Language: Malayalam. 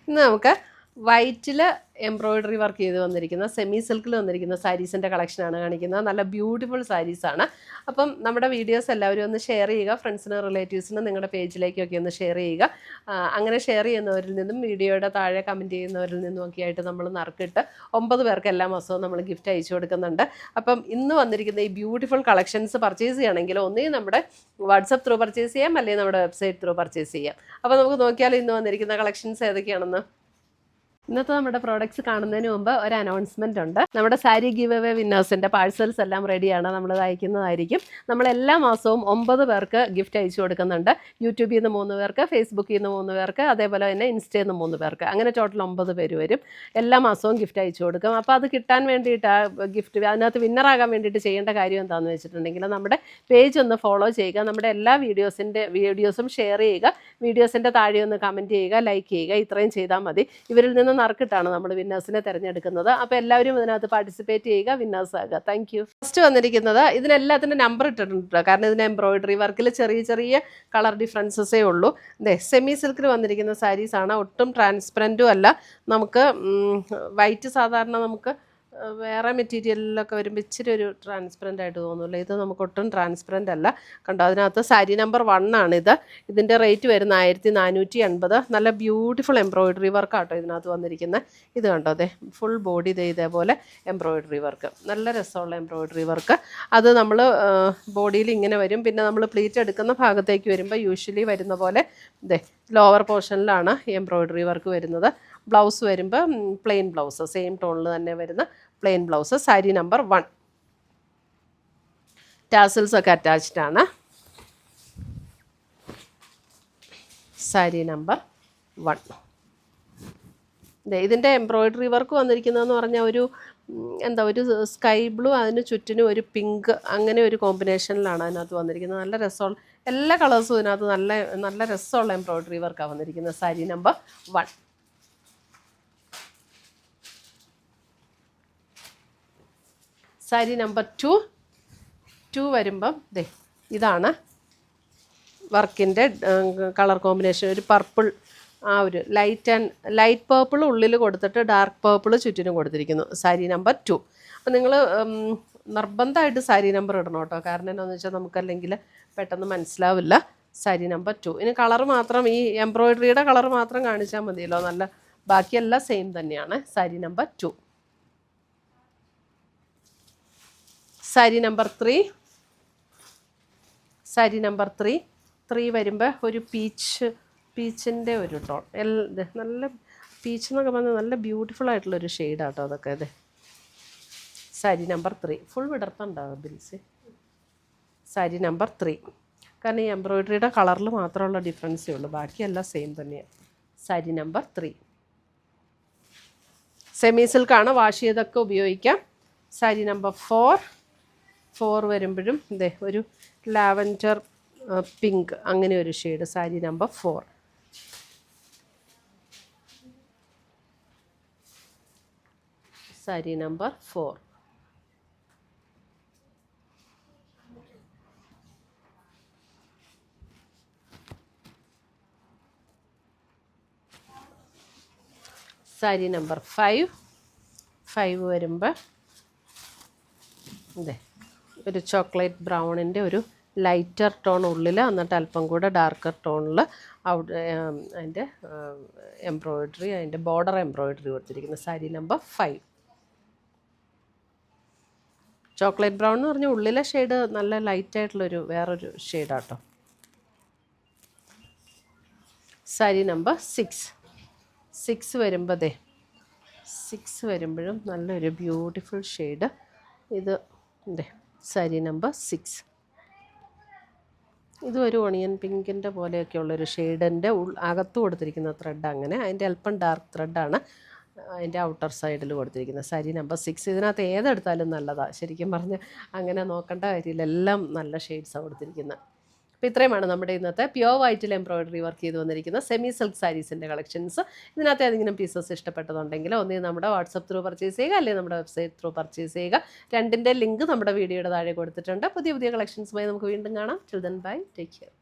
ഇന്ന് നമുക്ക് വൈറ്റിൽ എംബ്രോയിഡറി വർക്ക് ചെയ്ത് വന്നിരിക്കുന്ന സെമി സിൽക്കിൽ വന്നിരിക്കുന്ന സാരീസിൻ്റെ കളക്ഷനാണ് കാണിക്കുന്നത്. നല്ല ബ്യൂട്ടിഫുൾ സാരീസാണ്. അപ്പം നമ്മുടെ വീഡിയോസ് എല്ലാവരും ഒന്ന് ഷെയർ ചെയ്യുക, ഫ്രണ്ട്സിനും റിലേറ്റീവ്സിനും നിങ്ങളുടെ പേജിലേക്കൊക്കെ ഒന്ന് ഷെയർ ചെയ്യുക. അങ്ങനെ ഷെയർ ചെയ്യുന്നവരിൽ നിന്നും വീഡിയോയുടെ താഴെ കമൻറ്റ് ചെയ്യുന്നവരിൽ നിന്നും ഒക്കെ ആയിട്ട് നമ്മൾ നറുക്കിട്ട് 9 പേർക്ക് എല്ലാ മാസവും നമ്മൾ ഗിഫ്റ്റ് അയച്ചു കൊടുക്കുന്നുണ്ട്. അപ്പം ഇന്ന് വന്നിരിക്കുന്ന ഈ ബ്യൂട്ടിഫുൾ കളക്ഷൻസ് പർച്ചേസ് ചെയ്യണമെങ്കിൽ ഒന്നുകിൽ നമ്മുടെ വാട്സപ്പ് ത്രൂ പർച്ചേസ് ചെയ്യാം, അല്ലെങ്കിൽ നമ്മുടെ വെബ്സൈറ്റ് ത്രൂ പർച്ചേസ് ചെയ്യാം. അപ്പോൾ നമുക്ക് നോക്കിയാൽ ഇന്ന് വന്നിരിക്കുന്ന കളക്ഷൻസ് ഏതൊക്കെയാണെന്ന്. ഇന്നത്തെ നമ്മുടെ പ്രോഡക്റ്റ്സ് കാണുന്നതിന് മുമ്പ് ഒരു അനൗൺസ്മെൻറ്റ് ഉണ്ട്. നമ്മുടെ സാരി ഗിവ് അവേ വിന്നേഴ്സിൻ്റെ പാഴ്സൽസ് എല്ലാം റെഡിയാണ്, നമ്മൾ അയക്കുന്നതായിരിക്കും. നമ്മൾ എല്ലാ മാസവും 9 പേർക്ക് ഗിഫ്റ്റ് അയച്ചു കൊടുക്കുന്നുണ്ട്. യൂട്യൂബിൽ നിന്ന് 3 പേർക്ക്, ഫേസ്ബുക്കിൽ നിന്ന് 3 പേർക്ക്, അതേപോലെ തന്നെ ഇൻസ്റ്റയിൽ നിന്ന് 3 പേർക്ക്, അങ്ങനെ ടോട്ടൽ 9 പേര് വരും. എല്ലാ മാസവും ഗിഫ്റ്റ് അയച്ചു കൊടുക്കും. അപ്പോൾ അത് കിട്ടാൻ വേണ്ടിയിട്ട് ഗിഫ്റ്റ് അതിനകത്ത് വിന്നറാകാൻ വേണ്ടിയിട്ട് ചെയ്യേണ്ട കാര്യം എന്താണെന്ന് വെച്ചിട്ടുണ്ടെങ്കിൽ നമ്മുടെ പേജ് ഒന്ന് ഫോളോ ചെയ്യുക, നമ്മുടെ എല്ലാ വീഡിയോസും ഷെയർ ചെയ്യുക, വീഡിയോസിൻ്റെ താഴെ ഒന്ന് കമൻറ്റ് ചെയ്യുക, ലൈക്ക് ചെയ്യുക. ഇത്രയും ചെയ്താൽ മതി. ഇവരിൽ നിന്ന് നറുക്കിട്ടാണ് നമ്മൾ വിന്നേഴ്സിനെ തിരഞ്ഞെടുക്കുന്നത്. അപ്പോൾ എല്ലാവരും ഇതിനകത്ത് പാർട്ടിസിപ്പേറ്റ് ചെയ്യുക, വിന്നേഴ്സ് ആകുക. Thank you. ഫസ്റ്റ് വന്നിരിക്കുന്നത് ഇതിനെല്ലാത്തിൻ്റെ നമ്പർ ഇട്ടിട്ടുണ്ട്, കാരണം ഇതിന് എംബ്രോയിഡറി വർക്കിൽ ചെറിയ ചെറിയ കളർ ഡിഫറൻസസേ ഉള്ളൂ. സെമി സിൽക്കിൽ വന്നിരിക്കുന്ന സാരീസാണ്, ഒട്ടും ട്രാൻസ്പെറൻറ്റും അല്ല. നമുക്ക് വൈറ്റ് സാധാരണ നമുക്ക് വേറെ മെറ്റീരിയലിലൊക്കെ വരുമ്പോൾ ഇച്ചിരി ഒരു ട്രാൻസ്പെറൻ്റ് ആയിട്ട് തോന്നുമല്ലോ. ഇത് നമുക്ക് ഒട്ടും ട്രാൻസ്പെറൻ്റ് അല്ല. കണ്ടോ, അതിനകത്ത് സാരി നമ്പർ 1 ആണിത്. ഇതിൻ്റെ റേറ്റ് വരുന്ന 1480. നല്ല ബ്യൂട്ടിഫുൾ എംബ്രോയിഡറി വർക്കാട്ടോ ഇതിനകത്ത് വന്നിരിക്കുന്നത്. ഇത് കണ്ടോ, അതെ ഫുൾ ബോഡി ഇതേപോലെ എംബ്രോയിഡറി വർക്ക്, നല്ല രസമുള്ള എംബ്രോയിഡറി വർക്ക്. അത് നമ്മൾ ബോഡിയിൽ ഇങ്ങനെ വരും. പിന്നെ നമ്മൾ പ്ലീറ്റ് എടുക്കുന്ന ഭാഗത്തേക്ക് വരുമ്പോൾ യൂഷ്വലി വരുന്ന പോലെ ലോവർ പോർഷനിലാണ് എംബ്രോയിഡറി വർക്ക് വരുന്നത്. ബ്ലൗസ് വരുമ്പോൾ പ്ലെയിൻ ബ്ലൗസ്, സെയിം ടോണിൽ തന്നെ വരുന്ന plain blouse. Sari number 1. Tassels ഒക്കെ അറ്റാച്ച്ഡ് ആണ്. സാരി നമ്പർ 1. ഇതിൻ്റെ എംബ്രോയിഡറി വർക്ക് വന്നിരിക്കുന്നതെന്ന് പറഞ്ഞാൽ ഒരു സ്കൈ ബ്ലൂ, അതിന് ചുറ്റിനും ഒരു പിങ്ക്, അങ്ങനെ ഒരു കോമ്പിനേഷനിലാണ് അതിനകത്ത് വന്നിരിക്കുന്നത്. നല്ല രസമുള്ള എല്ലാ കളേഴ്സും ഇതിനകത്ത് നല്ല രസമുള്ള എംബ്രോയിഡറി വർക്കാണ് വന്നിരിക്കുന്നത്. സാരി നമ്പർ 1. സാരി നമ്പർ 2 വരുമ്പം ഇതാണ് വർക്കിൻ്റെ കളർ കോമ്പിനേഷൻ. ഒരു പർപ്പിൾ, ഒരു ലൈറ്റ് പേർപ്പിൾ ഉള്ളിൽ കൊടുത്തിട്ട് ഡാർക്ക് പേർപ്പിൾ ചുറ്റിനും കൊടുത്തിരിക്കുന്നു. സാരി നമ്പർ 2. അപ്പം നിങ്ങൾ നിർബന്ധമായിട്ട് സാരി നമ്പർ ഇടണം കേട്ടോ, കാരണം എന്താണെന്ന് വെച്ചാൽ നമുക്കല്ലെങ്കിൽ പെട്ടെന്ന് മനസ്സിലാവില്ല. സാരി നമ്പർ 2. ഇനി കളർ മാത്രം, ഈ എംബ്രോയിഡറിയുടെ കളർ മാത്രം കാണിച്ചാൽ മതിയല്ലോ, ബാക്കിയെല്ലാം സെയിം തന്നെയാണ്. Sari number 2. Sari number 3. Sari number 3 വരുമ്പോൾ ഒരു പീച്ചിൻ്റെ ഒരു ടോൺ, നല്ല പീച്ച് എന്നൊക്കെ പറഞ്ഞാൽ നല്ല ബ്യൂട്ടിഫുൾ ആയിട്ടുള്ളൊരു ഷെയ്ഡാട്ടോ അതൊക്കെ. സാരി നമ്പർ 3 ഫുൾ വിടർത്തുണ്ടാകും ബിൽസ്. സാരി നമ്പർ 3, കാരണം ഈ എംബ്രോയിഡറിയുടെ കളറിൽ മാത്രമുള്ള ഡിഫറൻസേ ഉള്ളൂ, ബാക്കിയെല്ലാം സെയിം തന്നെയാണ്. സാരി നമ്പർ 3. സെമി സിൽക്കാണ്, വാഷ് ചെയ്തൊക്കെ ഉപയോഗിക്കാം. സാരി നമ്പർ 4 വരുമ്പോഴും ഒരു ലാവൻഡർ പിങ്ക്, അങ്ങനെ ഒരു shade. Sari number 4. Sari number 4. Sari number 5 വരുമ്പോൾ ഒരു ചോക്ലേറ്റ് ബ്രൗണിൻ്റെ ഒരു ലൈറ്റർ ടോൺ ഉള്ളിൽ, എന്നിട്ട് അല്പം കൂടെ ഡാർക്കർ ടോണിൽ അതിൻ്റെ എംബ്രോയിഡറി, അതിൻ്റെ ബോർഡർ എംബ്രോയിഡറി കൊടുത്തിരിക്കുന്നു. സാരി നമ്പർ 5. ചോക്ലേറ്റ് ബ്രൗൺ എന്ന് പറഞ്ഞാൽ ഉള്ളിലെ ഷെയ്ഡ് നല്ല ലൈറ്റായിട്ടുള്ളൊരു വേറൊരു ഷെയ്ഡാട്ടോ. സാരി നമ്പർ 6 വരുമ്പോഴും നല്ലൊരു ബ്യൂട്ടിഫുൾ ഷെയ്ഡ്. ഇത് സാരി നമ്പർ 6. ഇതും ഒരു ഓണിയൻ പിങ്കിൻ്റെ പോലെയൊക്കെയുള്ളൊരു ഷെയ്ഡിൻ്റെ അകത്ത് കൊടുത്തിരിക്കുന്ന ത്രെഡ്, അങ്ങനെ അതിൻ്റെ അല്പം ഡാർക്ക് ത്രെഡാണ് അതിൻ്റെ ഔട്ടർ സൈഡിൽ കൊടുത്തിരിക്കുന്നത്. സാരി നമ്പർ 6. ഇതിനകത്ത് ഏതെടുത്താലും നല്ലതാണ്, ശരിക്കും പറഞ്ഞാൽ അങ്ങനെ നോക്കേണ്ട കാര്യമില്ല, എല്ലാം നല്ല ഷെയ്ഡ്സാണ് കൊടുത്തിരിക്കുന്നത്. അപ്പോൾ ഇത്രയുമാണ് നമ്മുടെ ഇന്നത്തെ പ്യോർ വൈറ്റിൽ എംബ്രോയിഡറി വർക്ക് ചെയ്ത് വന്നിരിക്കുന്ന സെമി സിൽക്ക് സാരീസിൻ്റെ കളക്ഷൻസ്. ഇതിനകത്ത് ഏതെങ്കിലും പീസസ് ഇഷ്ടപ്പെട്ടതുണ്ടെങ്കിൽ ഒന്നേ നമ്മുടെ വാട്സപ്പ് ത്രൂ പർച്ചേസ് ചെയ്യുക, അല്ലെങ്കിൽ നമ്മുടെ വെബ്സൈറ്റ് ത്രൂ പർച്ചേസ് ചെയ്യുക. രണ്ടിൻ്റെ ലിങ്ക് നമ്മുടെ വീഡിയോയുടെ താഴെ കൊടുത്തിട്ടുണ്ട്. പുതിയ കളക്ഷൻസുമായി നമുക്ക് വീണ്ടും കാണാം. Till then bye, take care.